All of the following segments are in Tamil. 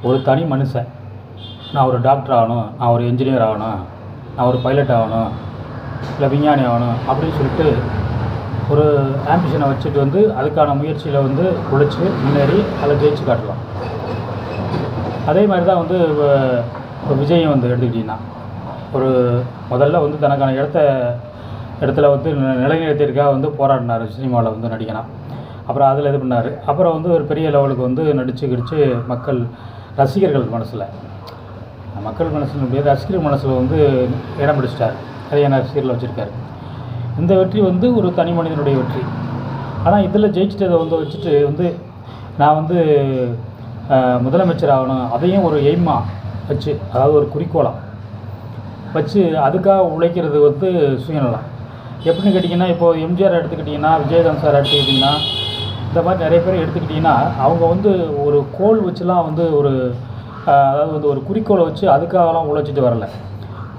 ஒரு தனி மனுஷன் நான் ஒரு டாக்டர் ஆகணும், நான் ஒரு என்ஜினியர் ஆகணும், நான் ஒரு பைலட் ஆகணும், இல்லை விஞ்ஞானி ஆகணும் அப்படின்னு சொல்லிட்டு ஒரு ஆம்பிஷனை வச்சுட்டு வந்து அதுக்கான முயற்சியில் வந்து உழைச்சி முன்னேறி அதில் ஜெயிச்சு காட்டலாம். அதே மாதிரி தான் வந்து இப்போ விஜயம் வந்து எடுத்துக்கிட்டிங்கன்னா ஒரு முதல்ல வந்து தனக்கான இடத்துல வந்து நிலைநிறுத்திற்காக வந்து போராடினார் சினிமாவில் வந்து நடிக்கணும். அப்புறம் அதில் இது பண்ணார். அப்புறம் வந்து ஒரு பெரிய லெவலுக்கு வந்து நடித்து மக்கள் ரசிகர்கள் மனசில் ரசிகர்கள் மனசில் வந்து இடம் பிடிச்சிட்டார். நிறைய ரசிகர்கள் வச்சுருக்காரு. இந்த வெற்றி வந்து ஒரு தனி மனிதனுடைய வெற்றி. ஆனால் இதில் ஜெயிச்சிட்டதை வந்து வச்சுட்டு வந்து நான் வந்து முதலமைச்சர் ஆகணும், அதையும் ஒரு எய்மாக வச்சு, அதாவது ஒரு குறிக்கோளாக வச்சு அதுக்காக உழைக்கிறது வந்து சுயநலம். எப்படின்னு கேட்டிங்கன்னா, இப்போது எம்ஜிஆர் எடுத்துக்கிட்டிங்கன்னா, விஜயகாந்த் சார் எடுத்துக்கிட்டிங்கன்னா, இந்த மாதிரி நிறைய பேர் எடுத்துக்கிட்டிங்கன்னா அவங்க வந்து ஒரு கோல் வச்சுலாம் வந்து அதாவது வந்து ஒரு குறிக்கோளை வச்சு அதுக்காகலாம் உழைச்சிட்டு வரலை.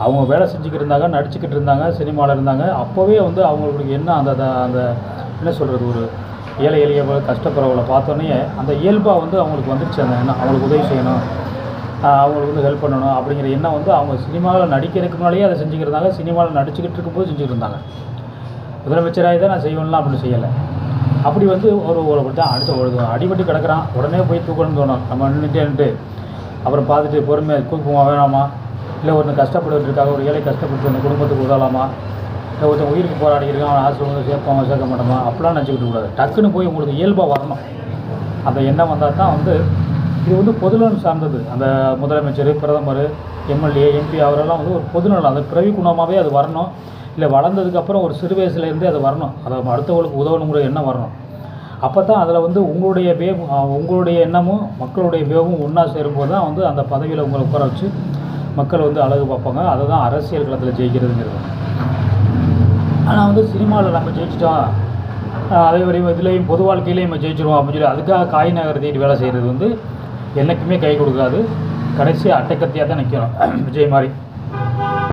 அவங்க வேலை செஞ்சுக்கிட்டு இருந்தாங்க, நடிச்சுக்கிட்டு இருந்தாங்க, சினிமாவில் இருந்தாங்க. அப்போவே வந்து அவங்களுக்கு என்ன அந்த என்ன சொல்கிறது, ஒரு ஏழை எளிய கஷ்டப்படுறவங்களை பார்த்தோன்னே அந்த இயல்பாக வந்து அவங்களுக்கு வந்துடுச்சு. அந்த எண்ணம், அவங்களுக்கு உதவி செய்யணும், அவங்களுக்கு வந்து ஹெல்ப் பண்ணணும் அப்படிங்கிற எண்ணம் வந்து அவங்க சினிமாவில் நடிக்கிறதுக்கு முன்னாலேயே அதை செஞ்சுக்கிட்டு சினிமாவில் நடிச்சுக்கிட்டு இருக்கும்போது செஞ்சுக்கிட்டு இருந்தாங்க. முதலமைச்சராக தான் நான் செய்வேன்லாம் அப்படி செய்யலை. அப்படி வந்து ஒரு தான் அடுத்த அடிபட்டு கிடக்கிறான், உடனே போய் தூக்கணும்னு தோணும். நம்ம நின்றுட்டு அப்புறம் பார்த்துட்டு பொறுமையாக தூக்குமா வேணாமா, இல்லை ஒருத்தன் கஷ்டப்பட்டுருக்காங்க, ஒரு ஏழை கஷ்டப்பட்டு அந்த குடும்பத்துக்கு உதவலாமா, இல்லை ஒருத்தன் உயிருக்கு போராடி இருக்கான், அவன் ஆசிரியர் சேர்க்க மாட்டோமா, அப்படிலாம் நினச்சிக்கிட்டு கூடாது. டக்குன்னு போய் உங்களுக்கு இயல்பாக வரணும். அந்த எண்ணம் வந்தால் தான் வந்து இது வந்து பொதுநலன் சார்ந்தது. அந்த முதலமைச்சர், பிரதமர், எம்எல்ஏ, எம்பி அவரெல்லாம் வந்து ஒரு பொதுநலம், அந்த பிறவி குணமாகவே அது வரணும். இல்லை வளர்ந்ததுக்கப்புறம் ஒரு சிறு வயசுலேருந்தே அது வரணும். அதை அடுத்தவங்களுக்கு உதவணுங்கிற எண்ணம் வரணும். அப்போ தான் அதில் வந்து உங்களுடைய எண்ணமும் மக்களுடைய வேவும் ஒன்றா சேரும்போது தான் வந்து அந்த பதவியில் உங்களை உட்கார வச்சு மக்கள் வந்து அழகு பார்ப்பாங்க. அதை தான் அரசியல் களத்தில் ஜெயிக்கிறதுங்கிறது. ஆனால் வந்து சினிமாவில் நம்ம ஜெயிச்சிட்டோம், அதே மாதிரி இதுலேயும் பொது வாழ்க்கையிலையும் நம்ம ஜெயிச்சிருவோம் அப்படின்னு சொல்லி அதுக்காக காய் நகர்த்திட்டு வேலை செய்கிறது வந்து என்றைக்குமே கை கொடுக்காது. கடைசி அட்டைக்கத்தியாக தான் நிற்கணும். விஜய் மாதிரி